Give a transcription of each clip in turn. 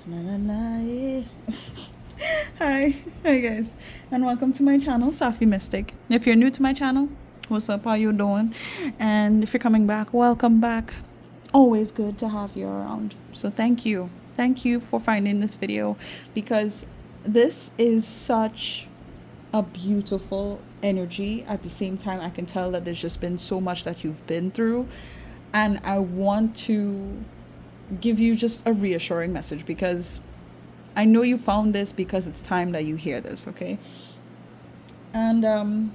La la la, yeah. Hi guys, and welcome to my channel, Safi Mystic. If you're new to my channel, what's up? How you doing? And if you're coming back, welcome back. Always good to have you around. So thank you for finding this video because this is such a beautiful energy. At the same time, I can tell that there's just been so much that you've been through, and I want to give you just a reassuring message because I know you found this because it's time that you hear this, okay? And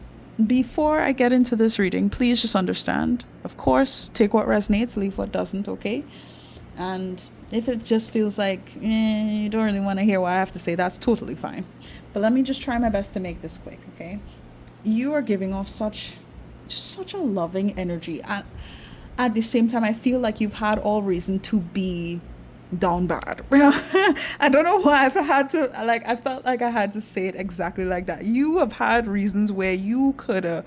before I get into this reading, please just understand. Of course, take what resonates, leave what doesn't, okay? And if it just feels like you don't really want to hear what I have to say, that's totally fine. But let me just try my best to make this quick, okay? You are giving off such a loving energy. At the same time, I feel like you've had all reason to be down bad. I don't know why I felt like I had to say it exactly like that. You have had reasons where you could have,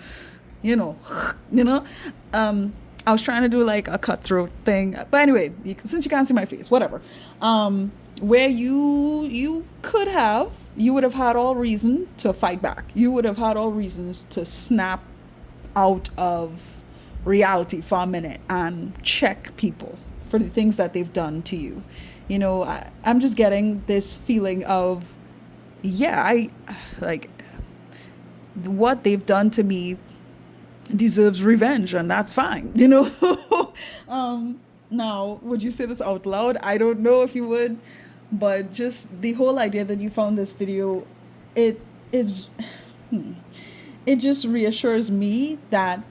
you know, I was trying to do like a cutthroat thing, but anyway, since you can't see my face, whatever. Where you would have had all reason to fight back. You would have had all reasons to snap out of reality for a minute and check people for the things that they've done to you. You know, I'm just getting this feeling of, yeah, I like what they've done to me deserves revenge, and that's fine, you know. Now, would you say this out loud? I don't know if you would, but just the whole idea that you found this video, it is, it just reassures me that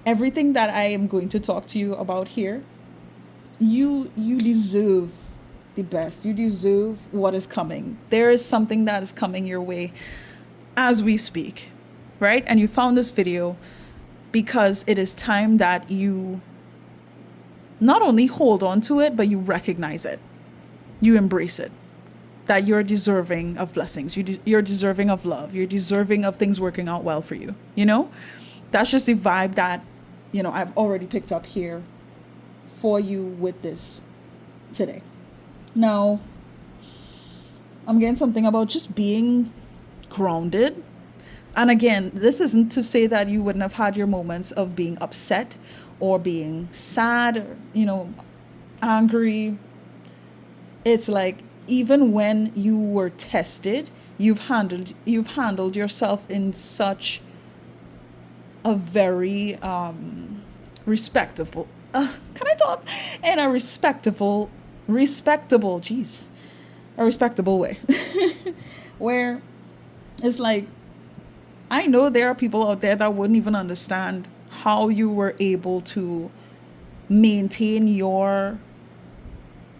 everything that I am going to talk to you about here, you deserve the best. You deserve what is coming. There is something that is coming your way as we speak, right? And you found this video because it is time that you not only hold on to it, but you recognize it. You embrace it. That you're deserving of blessings. You're deserving of love. You're deserving of things working out well for you. You know? That's just the vibe that, you know, I've already picked up here for you with this today. Now, I'm getting something about just being grounded. And again, this isn't to say that you wouldn't have had your moments of being upset or being sad, or, you know, angry. It's like even when you were tested, you've handled yourself in such a very respectful, can I talk? In a respectable way. Where it's like, I know there are people out there that wouldn't even understand how you were able to maintain your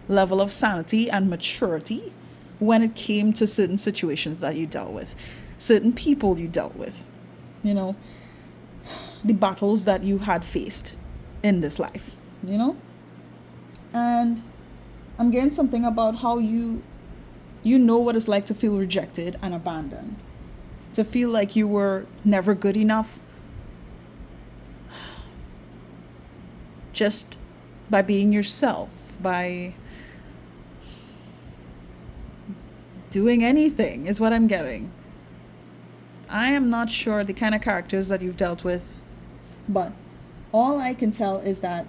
level of sanity and maturity when it came to certain situations that you dealt with, certain people you dealt with, you know, the battles that you had faced in this life, you know. And I'm getting something about how you know what it's like to feel rejected and abandoned, to feel like you were never good enough just by being yourself, by doing anything, is what I'm getting. I am not sure the kind of characters that you've dealt with, but all I can tell is that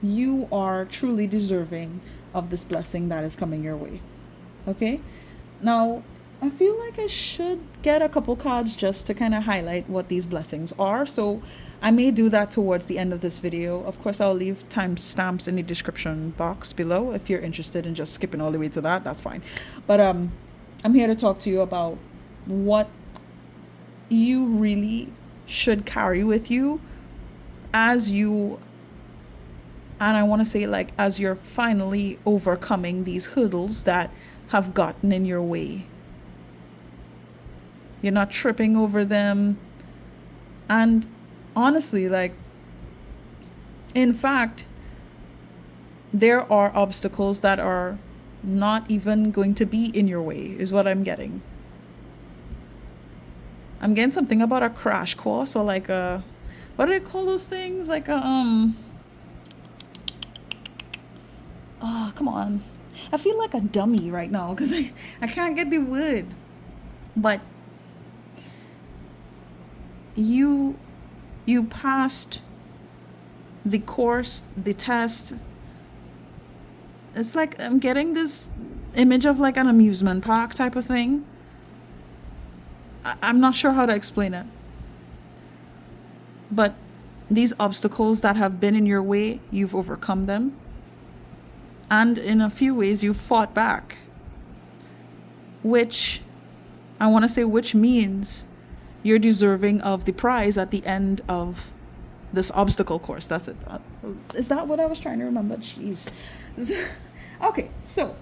you are truly deserving of this blessing that is coming your way. Okay? Now, I feel like I should get a couple cards just to kind of highlight what these blessings are. So I may do that towards the end of this video. Of course, I'll leave timestamps in the description box below. If you're interested in just skipping all the way to that, that's fine. But I'm here to talk to you about what you really should carry with you as you, and I want to say like as you're finally overcoming these hurdles that have gotten in your way. You're not tripping over them. And honestly, like, in fact, there are obstacles that are not even going to be in your way, is what I'm getting. I'm getting something about a crash course, or like a, what do they call those things? Like a, oh, come on. I feel like a dummy right now because I can't get the word. But you passed the course, the test. It's like I'm getting this image of like an amusement park type of thing. I'm not sure how to explain it. But these obstacles that have been in your way, you've overcome them. And in a few ways, you've fought back. Which, I want to say, which means you're deserving of the prize at the end of this obstacle course. That's it. Is that what I was trying to remember? Jeez. Okay, so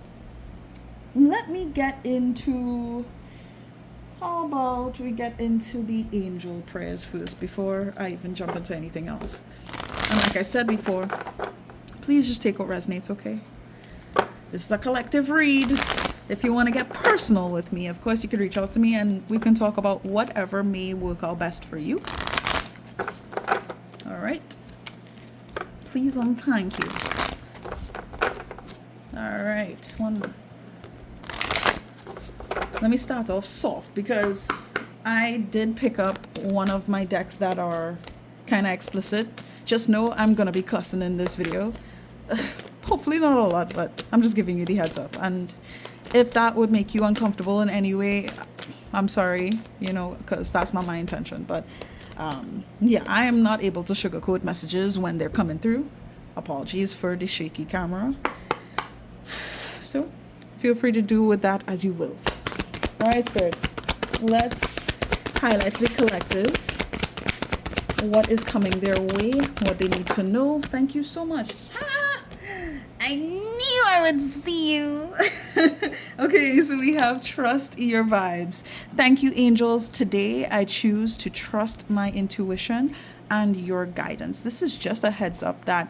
let me get into... How about we get into the angel prayers first before I even jump into anything else? And like I said before, please just take what resonates, okay? This is a collective read. If you want to get personal with me, of course, you can reach out to me and we can talk about whatever may work out best for you. All right. Please and thank you. All right. Let me start off soft because I did pick up one of my decks that are kind of explicit. Just know I'm going to be cussing in this video. Hopefully not a lot, but I'm just giving you the heads up. And if that would make you uncomfortable in any way, I'm sorry, because that's not my intention. But yeah, I am not able to sugarcoat messages when they're coming through. Apologies for the shaky camera. So feel free to do with that as you will. All right, Spirit, let's highlight the collective. What is coming their way, what they need to know. Thank you so much. I knew I would see you. Okay, so we have trust your vibes. Thank you, angels. Today, I choose to trust my intuition and your guidance. This is just a heads up that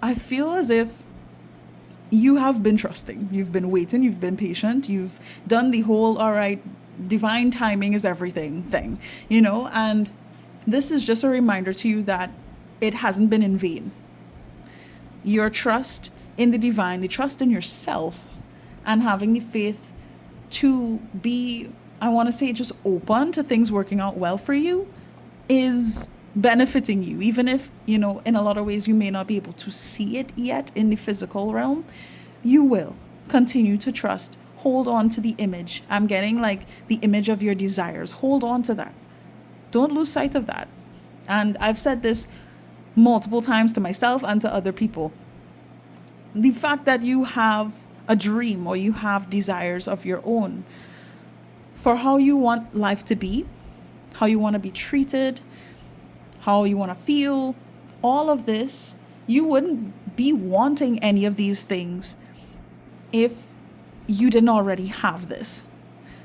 I feel as if you have been trusting. You've been waiting. You've been patient. You've done the whole, all right, divine timing is everything thing, and this is just a reminder to you that it hasn't been in vain. Your trust in the divine, the trust in yourself, and having the faith to be, I want to say, just open to things working out well for you is benefiting you. Even if, in a lot of ways you may not be able to see it yet in the physical realm, you will continue to trust. Hold on to the image. I'm getting like the image of your desires. Hold on to that. Don't lose sight of that. And I've said this multiple times to myself and to other people. The fact that you have a dream or you have desires of your own for how you want life to be, how you want to be treated, how you want to feel, all of this, you wouldn't be wanting any of these things if you didn't already have this.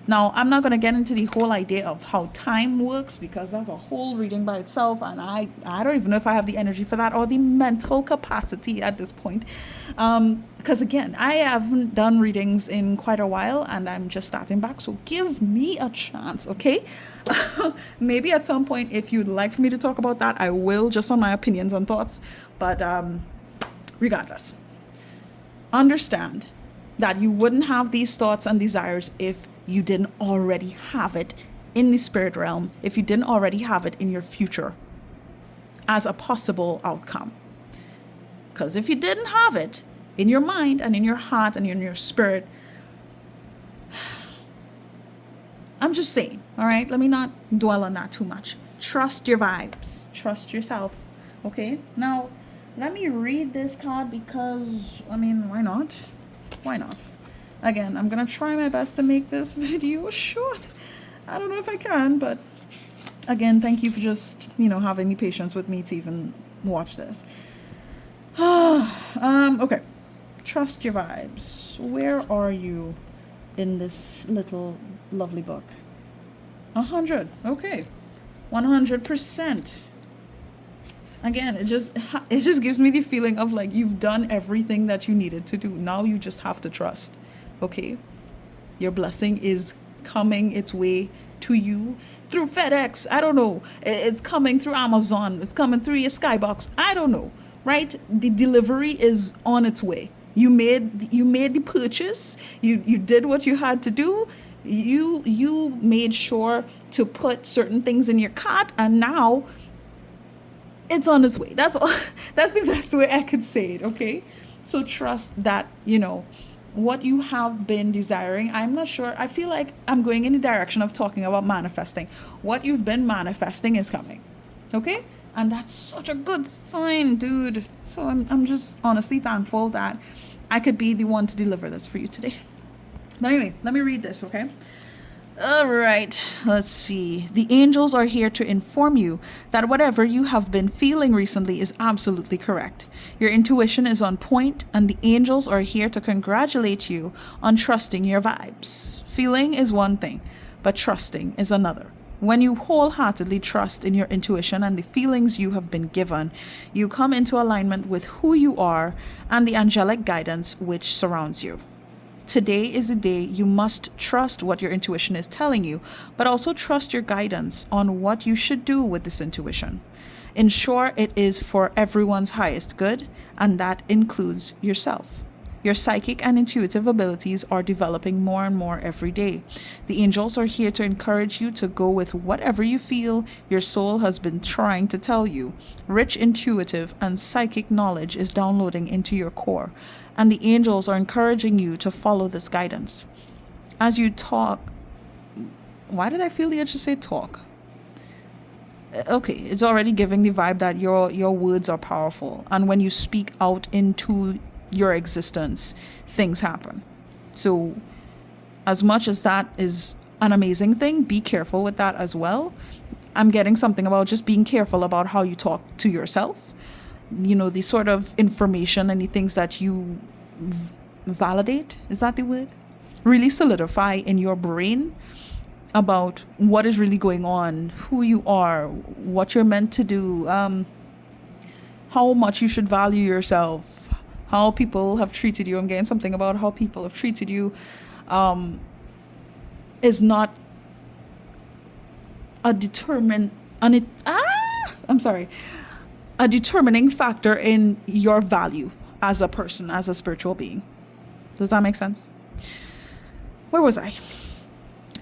Now, I'm not going to get into the whole idea of how time works because that's a whole reading by itself, and I don't even know if I have the energy for that or the mental capacity at this point. Because again, I haven't done readings in quite a while and I'm just starting back, so give me a chance, okay? Maybe at some point, if you'd like for me to talk about that, I will, just on my opinions and thoughts. But regardless, understand that you wouldn't have these thoughts and desires if you didn't already have it in the spirit realm, if you didn't already have it in your future as a possible outcome. Because if you didn't have it in your mind and in your heart and in your spirit, I'm just saying, all right? Let me not dwell on that too much. Trust your vibes. Trust yourself, okay? Now, let me read this card because, why not? Why not? Again, I'm going to try my best to make this video short. I don't know if I can, but again, thank you for just, having the patience with me to even watch this. Okay. Trust your vibes. Where are you in this little lovely book? 100. Okay. 100%. Again, it just gives me the feeling of like you've done everything that you needed to do. Now you just have to trust. Okay? Your blessing is coming its way to you through FedEx. I don't know. It's coming through Amazon. It's coming through your Skybox. I don't know. right? The delivery is on its way. You made the purchase. You did what you had to do. You made sure to put certain things in your cart, and now it's on its way. That's all. That's the best way I could say it. Okay, so trust that what you have been desiring. I'm not sure. I feel like I'm going in the direction of talking about manifesting. What you've been manifesting is coming. Okay, and that's such a good sign, dude. So I'm just honestly thankful that I could be the one to deliver this for you today. But anyway, let me read this. Okay. All right, let's see. The angels are here to inform you that whatever you have been feeling recently is absolutely correct. Your intuition is on point, and the angels are here to congratulate you on trusting your vibes. Feeling is one thing, but trusting is another. When you wholeheartedly trust in your intuition and the feelings you have been given, you come into alignment with who you are and the angelic guidance which surrounds you. Today is the day you must trust what your intuition is telling you, but also trust your guidance on what you should do with this intuition. Ensure it is for everyone's highest good, and that includes yourself. Your psychic and intuitive abilities are developing more and more every day. The angels are here to encourage you to go with whatever you feel your soul has been trying to tell you. Rich intuitive and psychic knowledge is downloading into your core, and the angels are encouraging you to follow this guidance. As you talk, why did I feel the urge to say talk? Okay, it's already giving the vibe that your words are powerful, and when you speak out into your existence, things happen. So as much as that is an amazing thing, be careful with that as well. I'm getting something about just being careful about how you talk to yourself, the sort of information and the things that you validate, is that the word, really solidify in your brain about what is really going on, who you are, what you're meant to do, how much you should value yourself, how people have treated you. I'm getting something about how people have treated you is not a determining factor in your value as a person, as a spiritual being. Does that make sense? Where was I?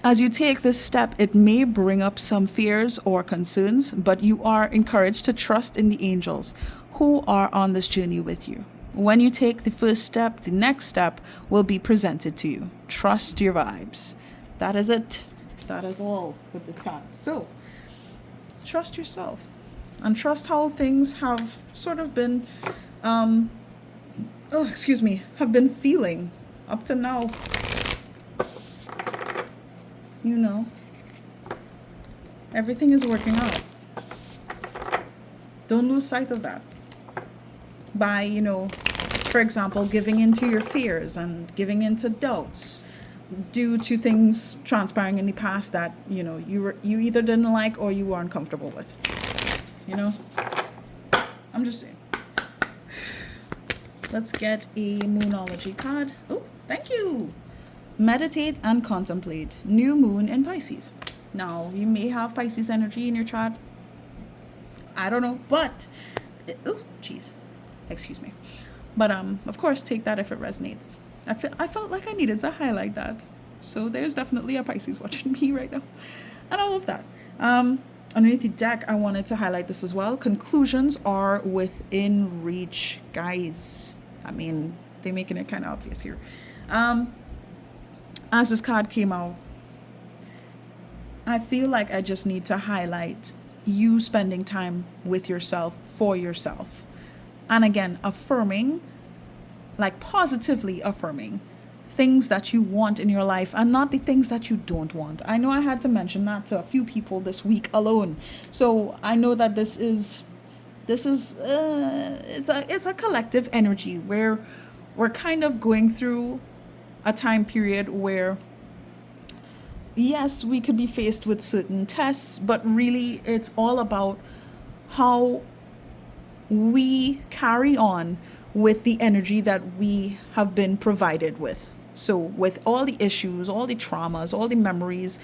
As you take this step, it may bring up some fears or concerns, but you are encouraged to trust in the angels who are on this journey with you. When you take the first step, the next step will be presented to you. Trust your vibes. That is it. That is all with this card. So, trust yourself and trust how things have sort of been, have been feeling up to now. Everything is working out. Don't lose sight of that. By, for example, giving into your fears and giving into doubts due to things transpiring in the past that, you either didn't like or you were uncomfortable with. I'm just saying. Let's get a Moonology card. Oh, thank you. Meditate and contemplate. New moon in Pisces. Now, you may have Pisces energy in your chart. I don't know, but excuse me. But of course, take that if it resonates. I felt like I needed to highlight that. So there's definitely a Pisces watching me right now, and I love that. Underneath the deck, I wanted to highlight this as well. Conclusions are within reach, guys. I mean, they're making it kind of obvious here. As this card came out, I feel like I just need to highlight you spending time with yourself, for yourself. And again, affirming, like positively affirming things that you want in your life and not the things that you don't want. I know I had to mention that to a few people this week alone. So I know that it's a collective energy where we're kind of going through a time period where, yes, we could be faced with certain tests, but really it's all about how we carry on with the energy that we have been provided with. So with all the issues, all the traumas, all the memories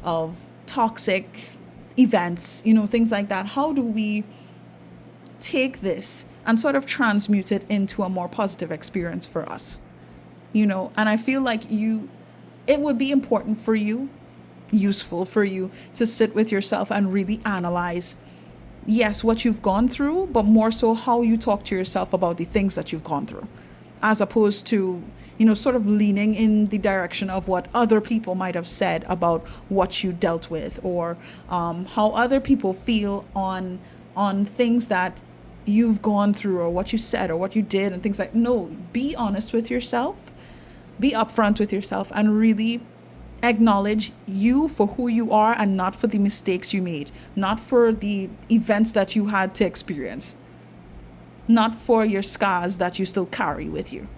of toxic events, things like that, how do we take this and sort of transmute it into a more positive experience for us. And I feel like it would be important for you, useful for you to sit with yourself and really analyze, yes, what you've gone through, but more so how you talk to yourself about the things that you've gone through, as opposed to, sort of leaning in the direction of what other people might have said about what you dealt with, or how other people feel on things that you've gone through, or what you said or what you did, and things like. No, be honest with yourself, be upfront with yourself, and really acknowledge you for who you are, and not for the mistakes you made, not for the events that you had to experience, not for your scars that you still carry with you.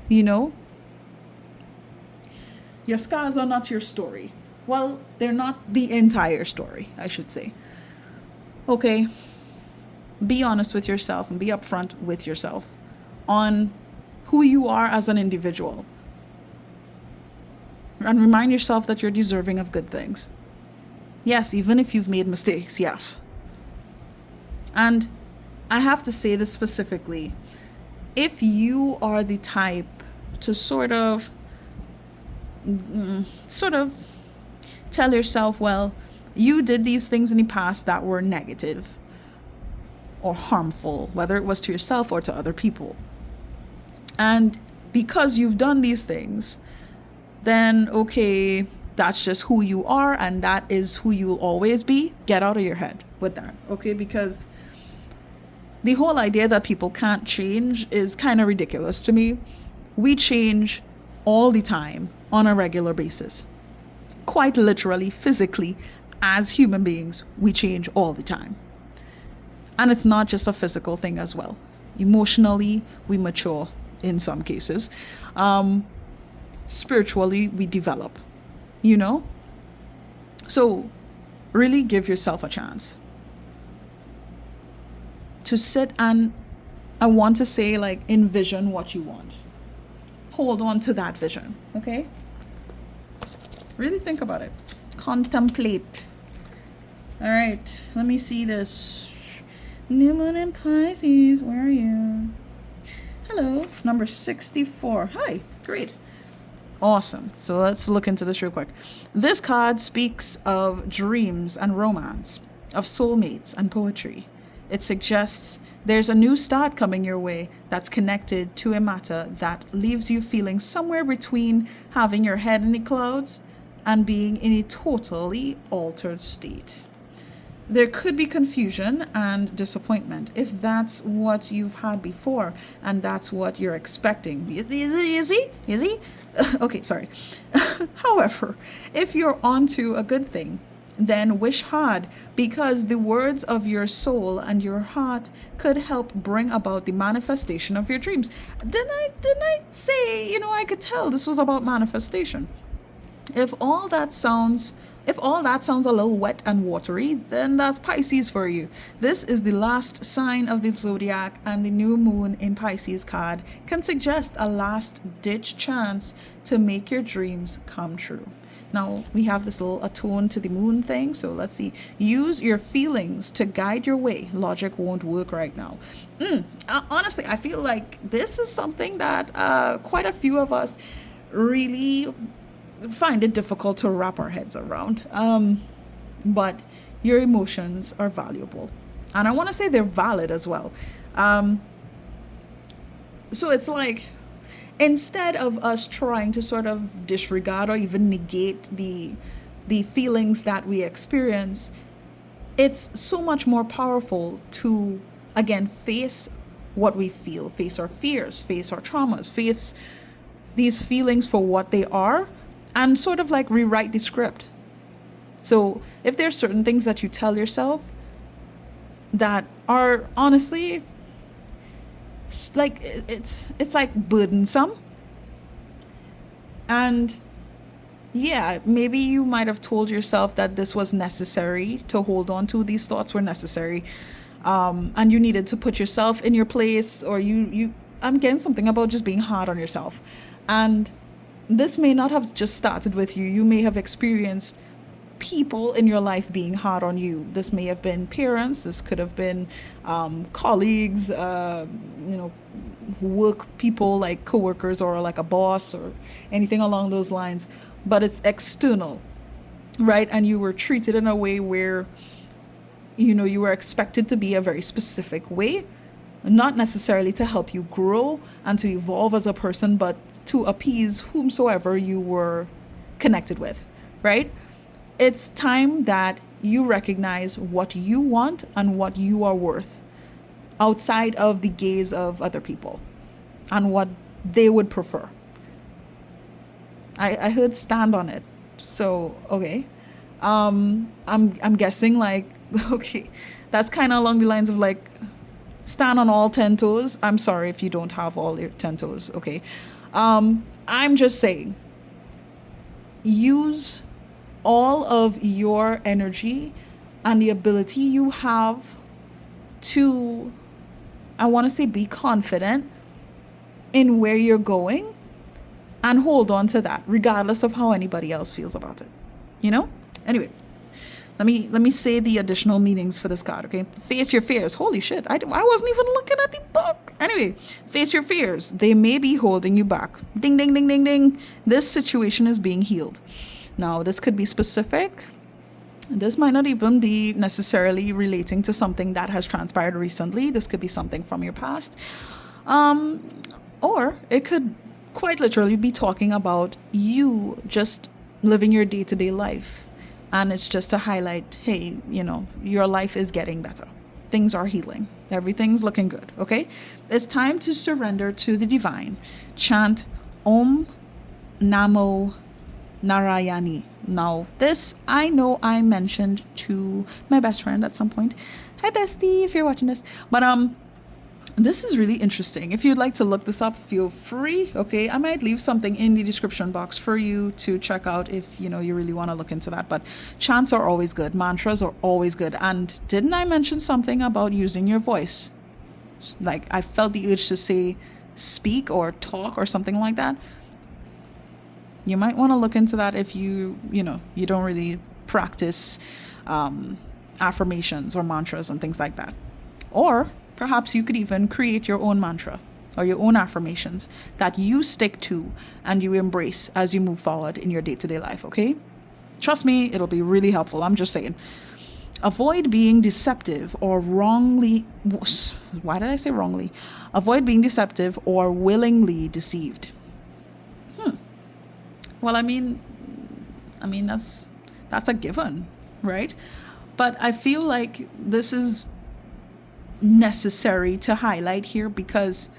Your scars are not your story. Well, they're not the entire story, I should say. Okay, be honest with yourself and be upfront with yourself on who you are as an individual. And remind yourself that you're deserving of good things. Yes, even if you've made mistakes, yes. And I have to say this specifically. If you are the type to sort of tell yourself, well, you did these things in the past that were negative or harmful, whether it was to yourself or to other people. And because you've done these things, then okay, that's just who you are, and that is who you'll always be. Get out of your head with that, okay? Because the whole idea that people can't change is kind of ridiculous to me. We change all the time on a regular basis. Quite literally, physically, as human beings, we change all the time. And it's not just a physical thing as well. Emotionally, we mature in some cases. Spiritually, we develop, So really give yourself a chance to sit and, I want to say, like, envision what you want. Hold on to that vision, okay? Really think about it. Contemplate. All right, let me see this. New moon in Pisces, where are you? Hello, number 64. Hi, great. Awesome. So let's look into this real quick. This card speaks of dreams and romance, of soulmates and poetry. It suggests there's a new start coming your way that's connected to a matter that leaves you feeling somewhere between having your head in the clouds and being in a totally altered state. There could be confusion and disappointment if that's what you've had before and that's what you're expecting. Easy? Okay, sorry. However, if you're onto a good thing, then wish hard, because the words of your soul and your heart could help bring about the manifestation of your dreams. Didn't I say, I could tell this was about manifestation? If all that sounds a little wet and watery, then that's Pisces for you. This is the last sign of the zodiac, and the new moon in Pisces card can suggest a last-ditch chance to make your dreams come true. Now, we have this little attune to the moon thing, so let's see. Use your feelings to guide your way. Logic won't work right now. Honestly, I feel like this is something that quite a few of us really find it difficult to wrap our heads around. But your emotions are valuable. And I want to say they're valid as well. So it's like, instead of us trying to sort of disregard or even negate the feelings that we experience, it's so much more powerful to, again, face what we feel, face our fears, face our traumas, face these feelings for what they are, and sort of like rewrite the script. So if there's certain things that you tell yourself that are honestly like, it's like burdensome, and yeah, maybe you might have told yourself that this was necessary to hold on to, these thoughts were necessary, and you needed to put yourself in your place, or I'm getting something about just being hard on yourself. And this may not have just started with you. You may have experienced people in your life being hard on you. This may have been parents, this could have been colleagues, work people like coworkers or like a boss or anything along those lines. But it's external, right? And you were treated in a way where, you were expected to be a very specific way, not necessarily to help you grow and to evolve as a person, but to appease whomsoever you were connected with, right? It's time that you recognize what you want and what you are worth outside of the gaze of other people and what they would prefer. I heard stand on it. So, okay. I'm guessing like, okay, that's kind of along the lines of like, stand on all 10 toes. I'm sorry if you don't have all your 10 toes, okay? I'm just saying, use all of your energy and the ability you have to, I want to say, be confident in where you're going and hold on to that, regardless of how anybody else feels about it. Anyway, let me say the additional meanings for this card, okay? Face your fears. Holy shit, I wasn't even looking at the book. Anyway, face your fears. They may be holding you back. Ding, ding, ding, ding, ding. This situation is being healed. Now, this could be specific. This might not even be necessarily relating to something that has transpired recently. This could be something from your past. Or it could quite literally be talking about you just living your day-to-day life. And it's just to highlight, hey, your life is getting better. Things are healing. Everything's looking good, okay? It's time to surrender to the divine. Chant Om Namo Narayani. Now, this I know I mentioned to my best friend at some point. Hi, bestie, if you're watching this. But this is really interesting. If you'd like to look this up, feel free, okay? I might leave something in the description box for you to check out if, you really want to look into that. But chants are always good. Mantras are always good. And didn't I mention something about using your voice? Like, I felt the urge to say speak or talk or something like that. You might want to look into that if you don't really practice affirmations or mantras and things like that. Or perhaps you could even create your own mantra or your own affirmations that you stick to and you embrace as you move forward in your day-to-day life, okay? Trust me, it'll be really helpful. I'm just saying. Avoid being deceptive or wrongly... Why did I say wrongly? Avoid being deceptive or willingly deceived. Well, I mean that's a given, right? But I feel like this is necessary to highlight here because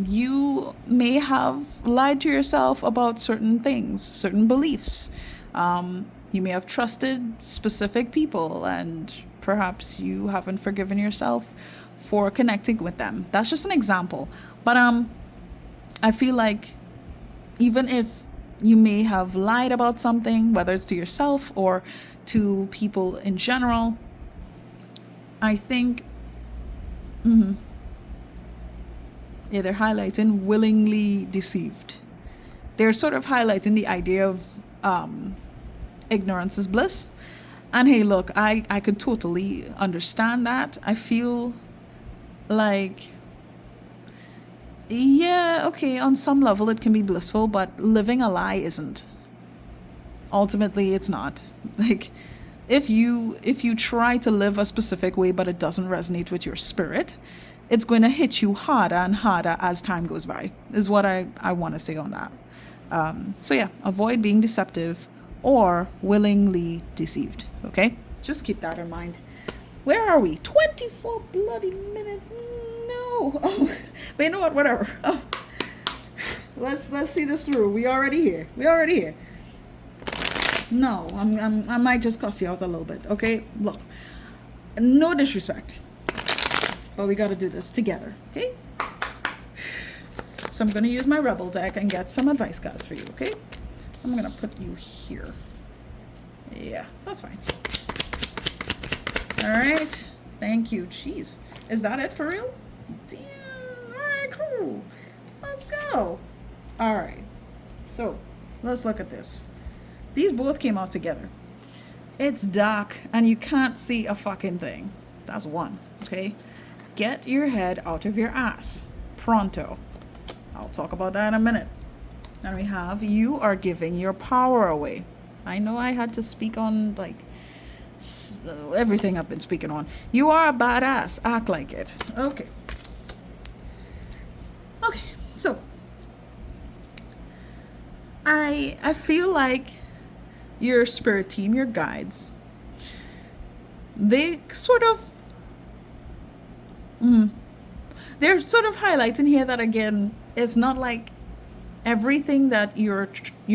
you may have lied to yourself about certain things, certain beliefs. You may have trusted specific people and perhaps you haven't forgiven yourself for connecting with them. That's just an example. But I feel like even if you may have lied about something, whether it's to yourself or to people in general, I think, they're highlighting willingly deceived. They're sort of highlighting the idea of ignorance is bliss. And hey, look, I could totally understand that. I feel like, yeah, okay, on some level it can be blissful, but living a lie isn't. Ultimately, it's not. Like, if you try to live a specific way but it doesn't resonate with your spirit, it's going to hit you harder and harder as time goes by, is what I want to say on that. So yeah, avoid being deceptive or willingly deceived, okay? Just keep that in mind. Where are we? 24 bloody minutes. No. Oh, but you know what? Whatever. Oh. Let's see this through. We already here. No, I might just cuss you out a little bit, okay? Look, no disrespect, but we got to do this together, okay? So I'm going to use my Rebel deck and get some advice cards for you, okay? I'm going to put you here. Yeah, that's fine. All right. Thank you. Jeez. Is that it for real? Damn. All right, cool. Let's go. All right. So let's look at this. These both came out together. It's dark and you can't see a fucking thing. That's one, okay? Get your head out of your ass. Pronto. I'll talk about that in a minute. And we have, you are giving your power away. I know I had to speak on, like, everything I've been speaking on. You are a badass. Act like it. Okay. Okay, so I feel like your spirit team, your guides, they sort of they're sort of highlighting here that, again, it's not like everything that you're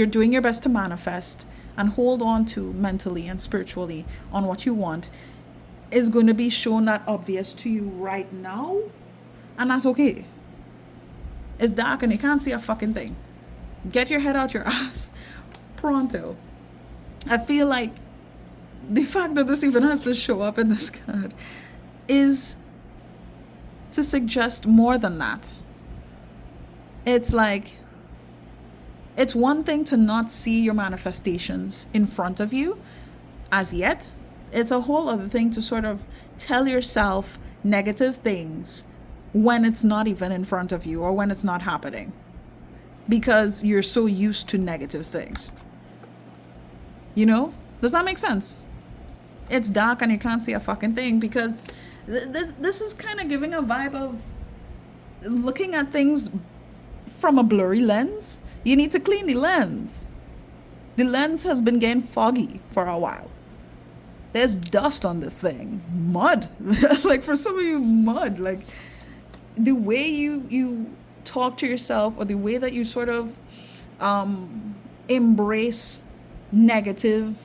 doing your best to manifest and hold on to mentally and spiritually on what you want is going to be shown that obvious to you right now, and that's okay. It's dark and you can't see a fucking thing. Get your head out your ass. Pronto. I feel like the fact that this even has to show up in this card is to suggest more than that. It's like, it's one thing to not see your manifestations in front of you as yet. It's a whole other thing to sort of tell yourself negative things when it's not even in front of you or when it's not happening, because you're so used to negative things. You know? Does that make sense? It's dark and you can't see a fucking thing, because this is kind of giving a vibe of looking at things from a blurry lens. You need to clean the lens. The lens has been getting foggy for a while. There's dust on this thing. Mud. Like, for some of you, mud. Like, the way you talk to yourself, or the way that you sort of embrace negative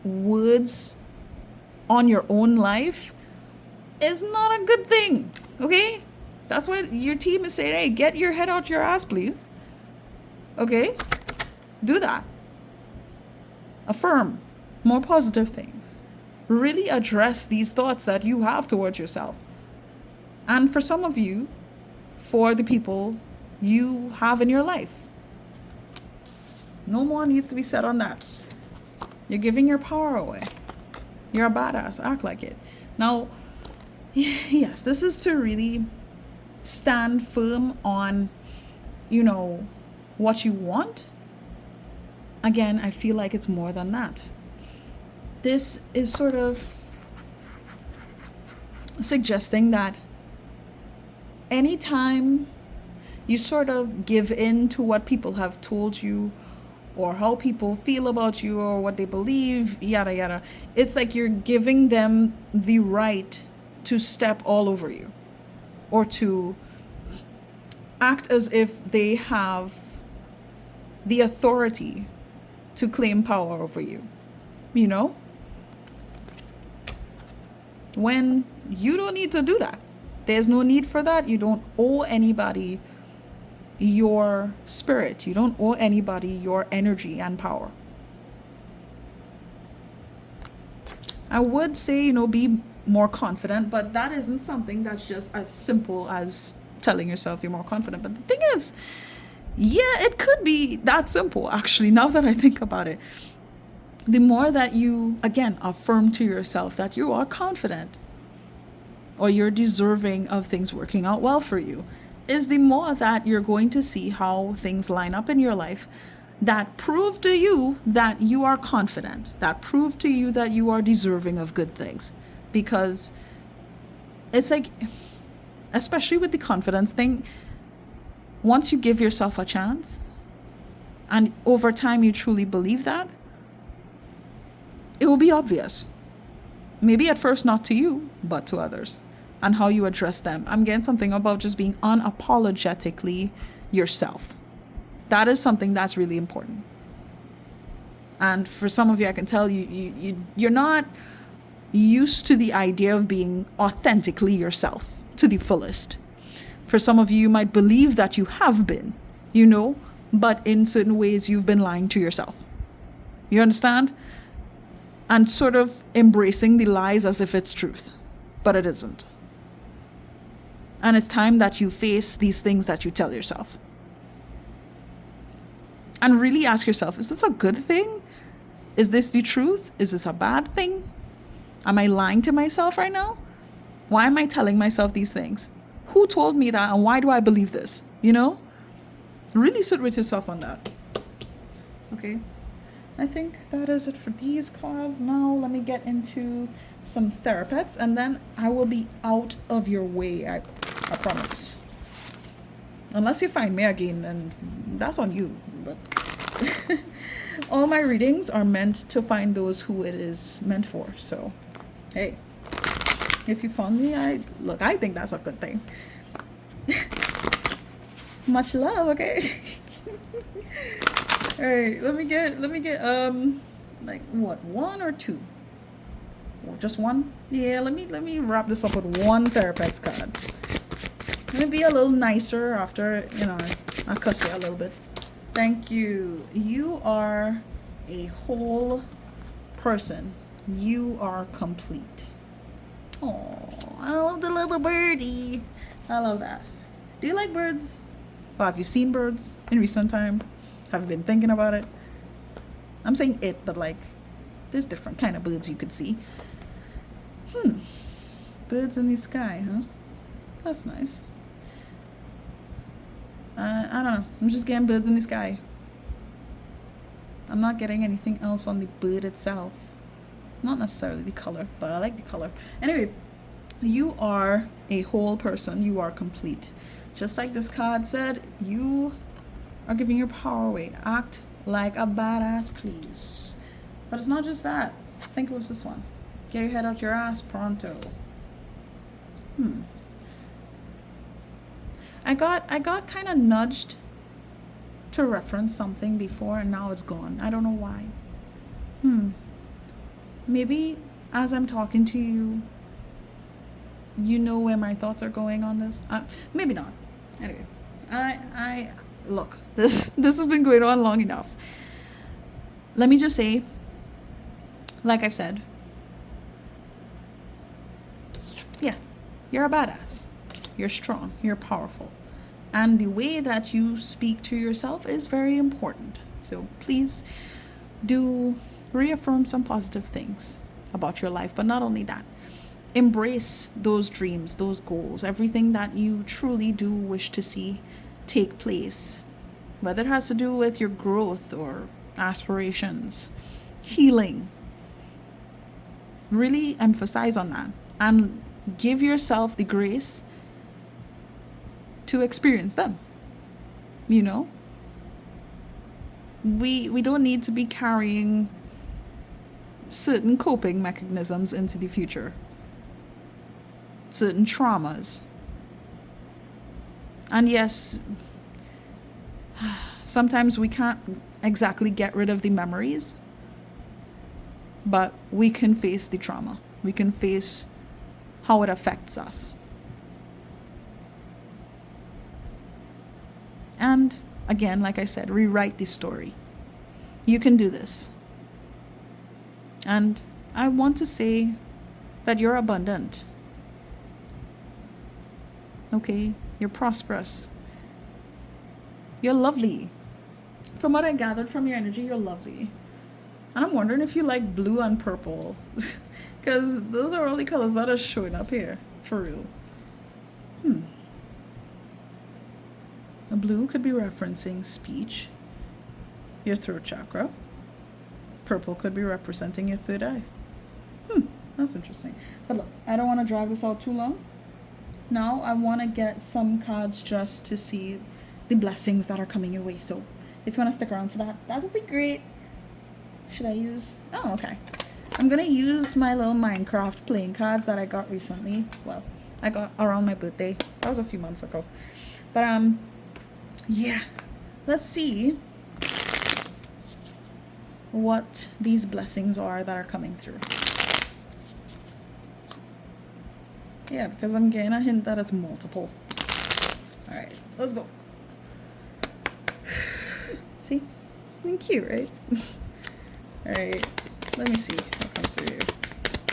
words on your own life is not a good thing, okay? That's what your team is saying. Hey, get your head out your ass, please. Okay? Do that. Affirm more positive things. Really address these thoughts that you have towards yourself. And for some of you, for the people you have in your life. No more needs to be said on that. You're giving your power away. You're a badass. Act like it. Now, yes, this is to really stand firm on, what you want. Again, I feel like it's more than that. This is sort of suggesting that anytime you sort of give in to what people have told you, or how people feel about you, or what they believe, yada yada, it's like you're giving them the right to step all over you, or to act as if they have the authority to claim power over you, when you don't need to do that. There's no need for that. You don't owe anybody your spirit. You don't owe anybody your energy and power. I would say, be more confident, but that isn't something that's just as simple as telling yourself you're more confident. But the thing is, it could be that simple, actually, now that I think about it. The more that you, again, affirm to yourself that you are confident, or you're deserving of things working out well for you, is the more that you're going to see how things line up in your life that prove to you that you are confident, that prove to you that you are deserving of good things. Because it's like, especially with the confidence thing, once you give yourself a chance, and over time you truly believe that, it will be obvious. Maybe at first not to you, but to others, and how you address them. I'm getting something about just being unapologetically yourself. That is something that's really important. And for some of you, I can tell you're not used to the idea of being authentically yourself to the fullest. For some of you, you might believe that you have been, but in certain ways you've been lying to yourself. You understand? And sort of embracing the lies as if it's truth, but it isn't. And it's time that you face these things that you tell yourself. And really ask yourself, is this a good thing? Is this the truth? Is this a bad thing? Am I lying to myself right now? Why am I telling myself these things? Who told me that, and why do I believe this? You know? Really sit with yourself on that. Okay? I think that is it for these cards. Now let me get into some Therapets, and then I will be out of your way. I promise. Unless you find me again, then that's on you. But all my readings are meant to find those who it is meant for. So, hey, if you found me, I think that's a good thing. Much love, okay? All right, let me get like what, 1 or 2? Or just 1? Yeah, let me wrap this up with 1 Therapets card. Let me be a little nicer after, I cuss you a little bit. Thank you. You are a whole person. You are complete. Oh, I love the little birdie. I love that. Do you like birds? Well, have you seen birds in recent time? Have you been thinking about it? I'm saying it, but like, there's different kind of birds you could see. Birds in the sky, huh? That's nice. I don't know. I'm just getting birds in the sky. I'm not getting anything else on the bird itself. Not necessarily the color, but I like the color. Anyway, you are a whole person. You are complete. Just like this card said, you are giving your power away. Act like a badass, please. But it's not just that. Think of this one. Get your head out your ass pronto. I got kind of nudged to reference something before, and now it's gone. I don't know why. Maybe as I'm talking to you, you know where my thoughts are going on this. Maybe not. Anyway, I look. This has been going on long enough. Let me just say, like I've said, yeah, you're a badass. You're strong. You're powerful. And the way that you speak to yourself is very important. So please do reaffirm some positive things about your life. But not only that, embrace those dreams, those goals, everything that you truly do wish to see take place. Whether it has to do with your growth or aspirations, healing. Really emphasize on that. And give yourself the grace to experience them. We don't need to be carrying certain coping mechanisms into the future, certain traumas. And yes, sometimes we can't exactly get rid of the memories, but we can face the trauma. We can face how it affects us. And again, like I said, rewrite the story. You can do this. And I want to say that you're abundant. Okay? You're prosperous. You're lovely. From what I gathered from your energy, you're lovely. And I'm wondering if you like blue and purple. Because those are all the colors that are showing up here. For real. A blue could be referencing speech, your throat chakra. Purple could be representing your third eye. That's interesting. But look, I don't want to drag this out too long. Now I want to get some cards just to see the blessings that are coming your way. So if you want to stick around for that, that would be great. Should I use... Oh, okay. I'm going to use my little Minecraft playing cards that I got recently. Well, I got around my birthday. That was a few months ago. But, yeah. Let's see what these blessings are that are coming through. Yeah, because I'm getting a hint that it's multiple. All right, let's go. See? Cute, right? All right, let me see what comes through here.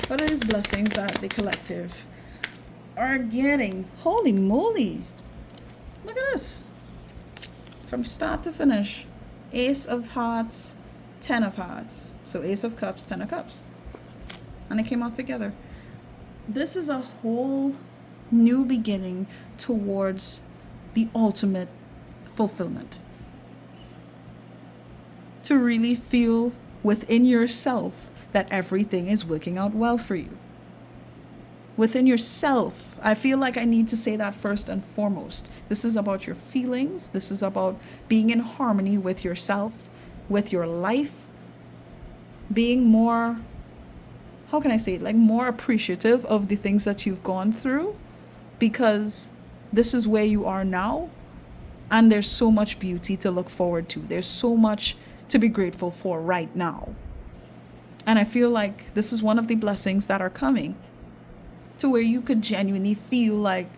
What are these blessings that the collective are getting? Holy moly. Look at this. From start to finish. Ace of Hearts, Ten of Hearts. So Ace of Cups, Ten of Cups. And it came out together. This is a whole new beginning towards the ultimate fulfillment. To really feel within yourself that everything is working out well for you. Within yourself, I feel like I need to say that first and foremost. This is about your feelings. This is about being in harmony with yourself, with your life, being more, how can I say it, like more appreciative of the things that you've gone through, because this is where you are now, and there's so much beauty to look forward to. There's so much to be grateful for right now. And I feel like this is one of the blessings that are coming, to where you could genuinely feel like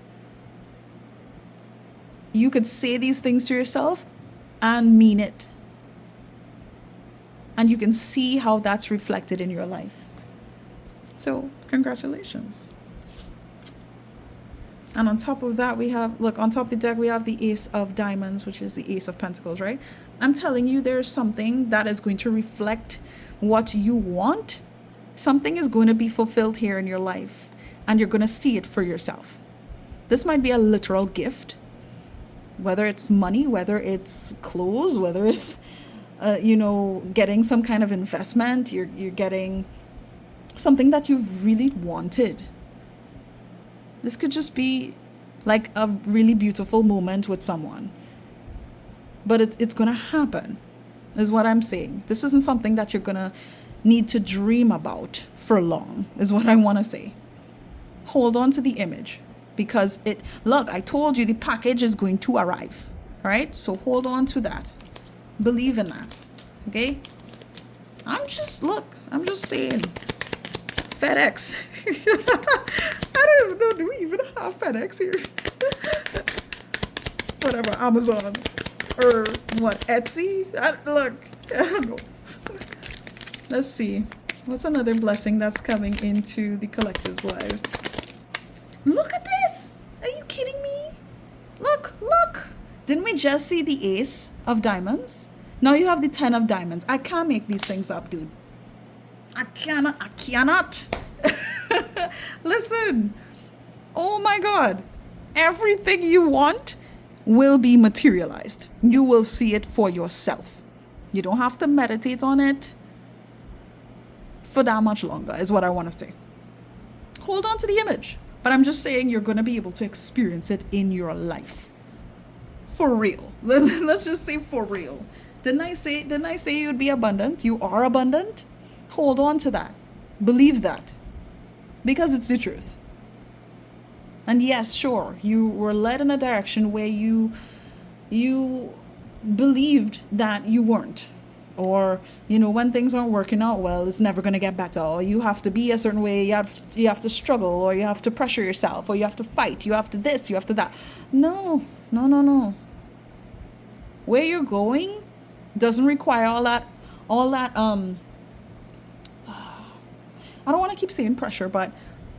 you could say these things to yourself and mean it. And you can see how that's reflected in your life. So, congratulations. And on top of that, we have, look, on top of the deck, we have the Ace of Diamonds, which is the Ace of Pentacles, right? I'm telling you, there's something that is going to reflect what you want. Something is going to be fulfilled here in your life, and you're going to see it for yourself. This might be a literal gift, whether it's money, whether it's clothes, whether it's, getting some kind of investment. You're getting something that you've really wanted. This could just be like a really beautiful moment with someone. But it's going to happen, is what I'm saying. This isn't something that you're going to need to dream about for long, is what I want to say. Hold on to the image, because look, I told you the package is going to arrive, right? So hold on to that. Believe in that, okay? I'm just saying. FedEx. I don't even know, do we even have FedEx here? Whatever, Amazon. Or what, Etsy? I don't know. Let's see. What's another blessing that's coming into the collective's lives? Look at this! Are you kidding me? Look! Didn't we just see the Ace of Diamonds? Now you have the 10 of Diamonds. I can't make these things up, dude. I cannot. Listen. Oh my God. Everything you want will be materialized. You will see it for yourself. You don't have to meditate on it for that much longer, is what I want to say. Hold on to the image. But I'm just saying you're going to be able to experience it in your life. For real. Let's just say for real. Didn't I say you'd be abundant? You are abundant. Hold on to that. Believe that. Because it's the truth. And yes, sure, you were led in a direction where you believed that you weren't. Or, when things aren't working out well, it's never going to get better. Or you have to be a certain way, you have to struggle, or you have to pressure yourself, or you have to fight, you have to this, you have to that. No. Where you're going doesn't require all that I don't want to keep saying pressure, but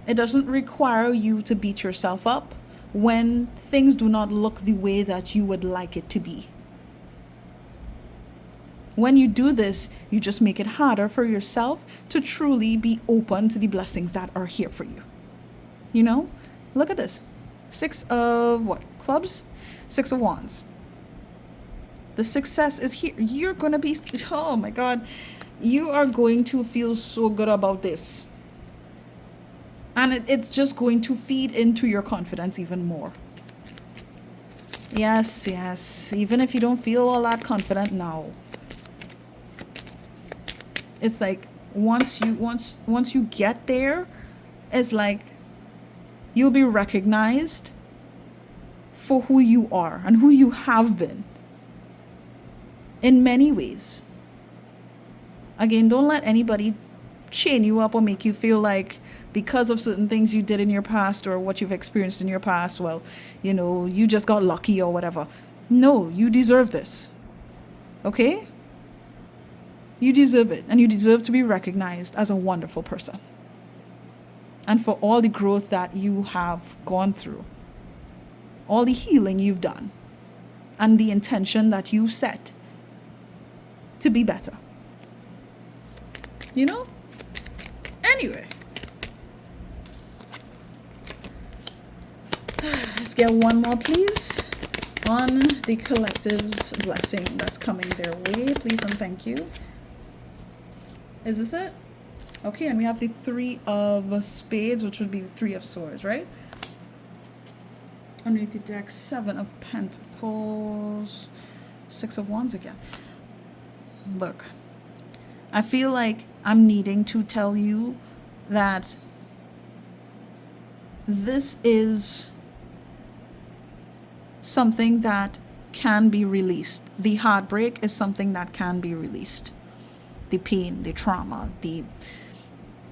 it doesn't require you to beat yourself up when things do not look the way that you would like it to be. When you do this, you just make it harder for yourself to truly be open to the blessings that are here for you. Look at this. 6 of what? Clubs? 6 of Wands. The success is here. You're going to be, oh my God, you are going to feel so good about this. And it's just going to feed into your confidence even more. Yes. Even if you don't feel all that confident now. It's like once you get there, it's like you'll be recognized for who you are and who you have been. In many ways. Again, don't let anybody chain you up or make you feel like because of certain things you did in your past or what you've experienced in your past, well, you just got lucky or whatever. No, you deserve this. Okay? You deserve it, and you deserve to be recognized as a wonderful person. And for all the growth that you have gone through, all the healing you've done, and the intention that you set to be better. You know? Anyway. Let's get one more, please, on the collective's blessing that's coming their way. Please and thank you. Is this it? Okay, and we have the 3 of spades, which would be the 3 of swords, right? Underneath the deck, 7 of pentacles, 6 of wands again. Look, I feel like I'm needing to tell you that this is something that can be released. The heartbreak is something that can be released. The pain, the trauma,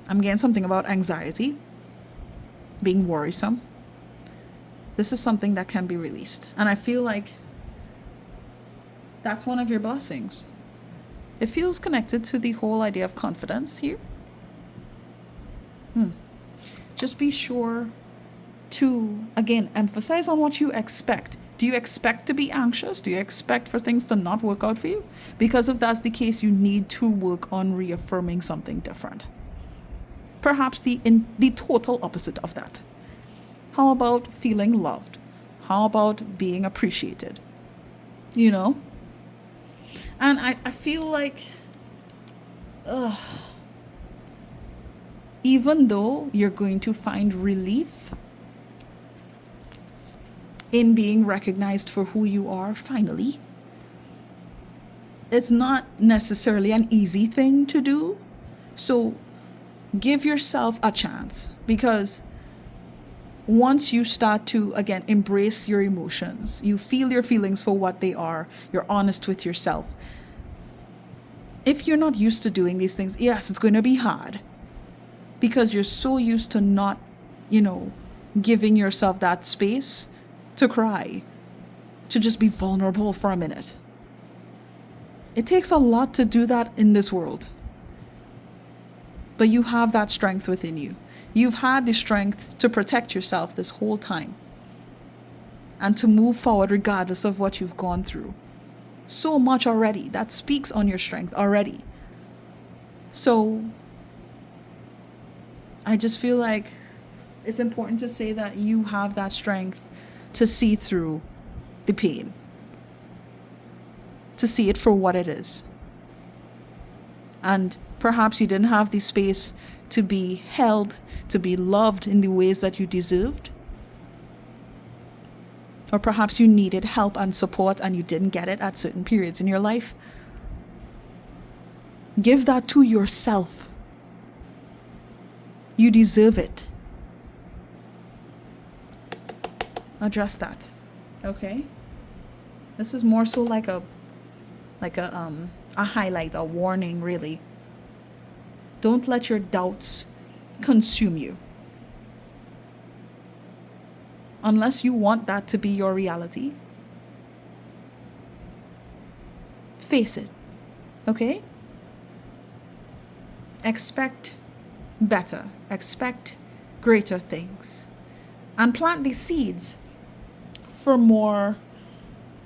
I'm getting something about anxiety, being worrisome. This is something that can be released. And I feel like that's one of your blessings. It feels connected to the whole idea of confidence here. Just be sure to, again, emphasize on what you expect. Do you expect to be anxious? Do you expect for things to not work out for you? Because if that's the case, you need to work on reaffirming something different. Perhaps the total opposite of that. How about feeling loved? How about being appreciated? You know? And I feel like, even though you're going to find relief in being recognized for who you are, finally, it's not necessarily an easy thing to do. So give yourself a chance, because once you start to, again, embrace your emotions, you feel your feelings for what they are, you're honest with yourself. If you're not used to doing these things, yes, it's going to be hard, because you're so used to not, giving yourself that space to cry, to just be vulnerable for a minute. It takes a lot to do that in this world. But you have that strength within you. You've had the strength to protect yourself this whole time and to move forward regardless of what you've gone through. So much already. That speaks on your strength already. So I just feel like it's important to say that you have that strength to see through the pain, to see it for what it is. And perhaps you didn't have the space to be held, to be loved in the ways that you deserved. Or perhaps you needed help and support and you didn't get it at certain periods in your life. Give that to yourself. You deserve it. Address that. Okay? This is more so like a highlight, a warning, really. Don't let your doubts consume you. Unless you want that to be your reality, face it. Okay? Expect better. Expect greater things. And plant these seeds for more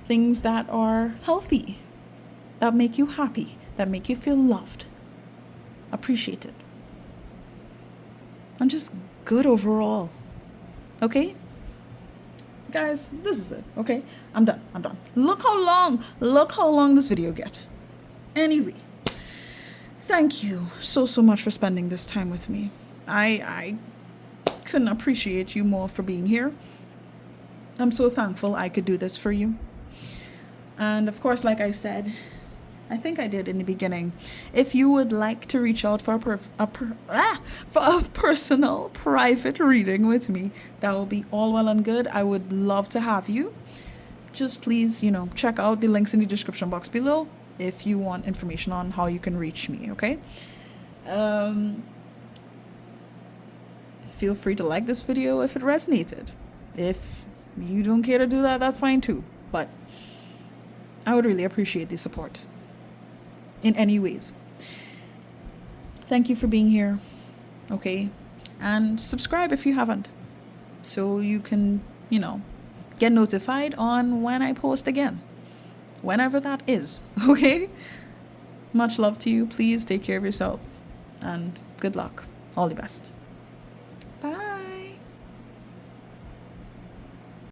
things that are healthy, that make you happy, that make you feel loved, appreciated, and just good overall. Okay? Guys, this is it. Okay? I'm done. Look how long this video get. Anyway, thank you so much for spending this time with me. I couldn't appreciate you more for being here. I'm so thankful I could do this for you. And of course, like I said, I think I did in the beginning, if you would like to reach out for a personal private reading with me, that will be all well and good. I would love to have you. Just please, check out the links in the description box below if you want information on how you can reach me, okay? Feel free to like this video if it resonated. If you don't care to do that, that's fine too. But I would really appreciate the support in any ways. Thank you for being here. Okay? And subscribe if you haven't, so you can, get notified on when I post again. Whenever that is. Okay? Much love to you. Please take care of yourself. And good luck. All the best.